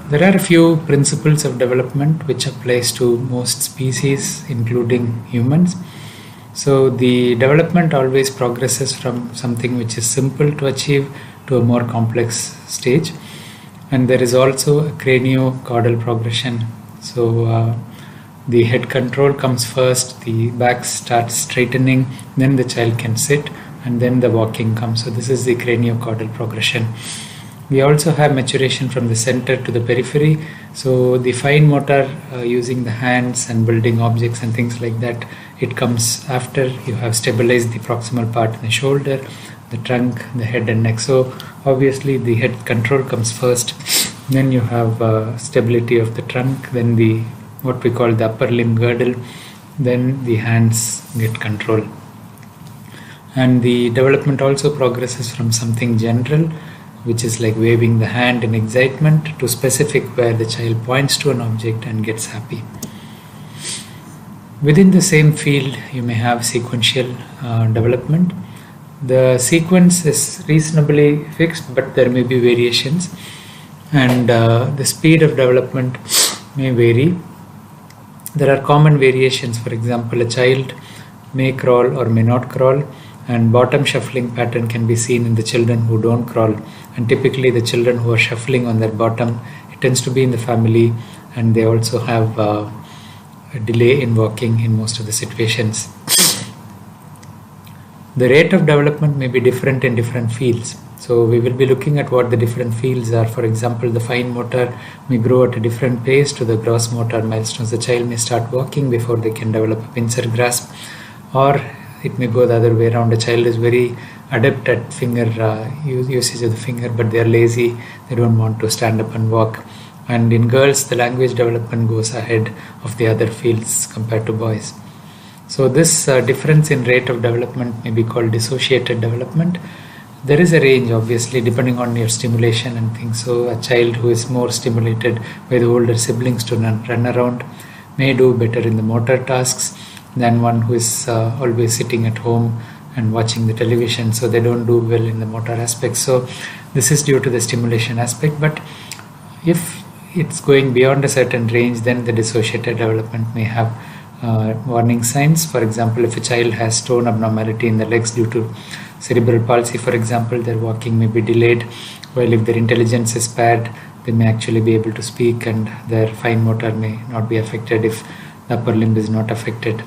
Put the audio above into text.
There are a few principles of development which applies to most species, including humans. So the development always progresses from something which is simple to achieve to a more complex stage. And there is also a craniocaudal progression. So the head control comes first, the back starts straightening, then the child can sit, and then the walking comes. So this is the craniocaudal progression. We also have maturation from the center to the periphery. So the fine motor using the hands and building objects and things like that, it comes after you have stabilized the proximal part in the shoulder, the trunk, the head and neck. So obviously the head control comes first, then you have stability of the trunk, then the what we call the upper limb girdle, then the hands get control. And the development also progresses from something general, which is like waving the hand in excitement, to specific where the child points to an object and gets happy. Within the same field, you may have sequential development. The sequence is reasonably fixed, but there may be variations, and the speed of development may vary. There are common variations. For example, a child may crawl or may not crawl, and bottom shuffling pattern can be seen in the children who don't crawl. And typically the children who are shuffling on their bottom, it tends to be in the family, and they also have a delay in walking in most of the situations. The rate of development may be different in different fields. So we will be looking at what the different fields are. For example, the fine motor may grow at a different pace to the gross motor milestones. The child may start walking before they can develop a pincer grasp, or it may go the other way around. A child is very adept at finger usage of the finger, but they are lazy. They don't want to stand up and walk. And in girls, the language development goes ahead of the other fields compared to boys. So this difference in rate of development may be called dissociated development. There is a range, obviously, depending on your stimulation and things. So a child who is more stimulated by the older siblings to run around may do better in the motor tasks than one who is always sitting at home and watching the television. So they don't do well in the motor aspect. So this is due to the stimulation aspect. But if it's going beyond a certain range, then the dissociated development may have warning signs. For example, if a child has tone abnormality in the legs due to cerebral palsy, for example, their walking may be delayed, while if their intelligence is bad, they may actually be able to speak, and their fine motor may not be affected if the upper limb is not affected.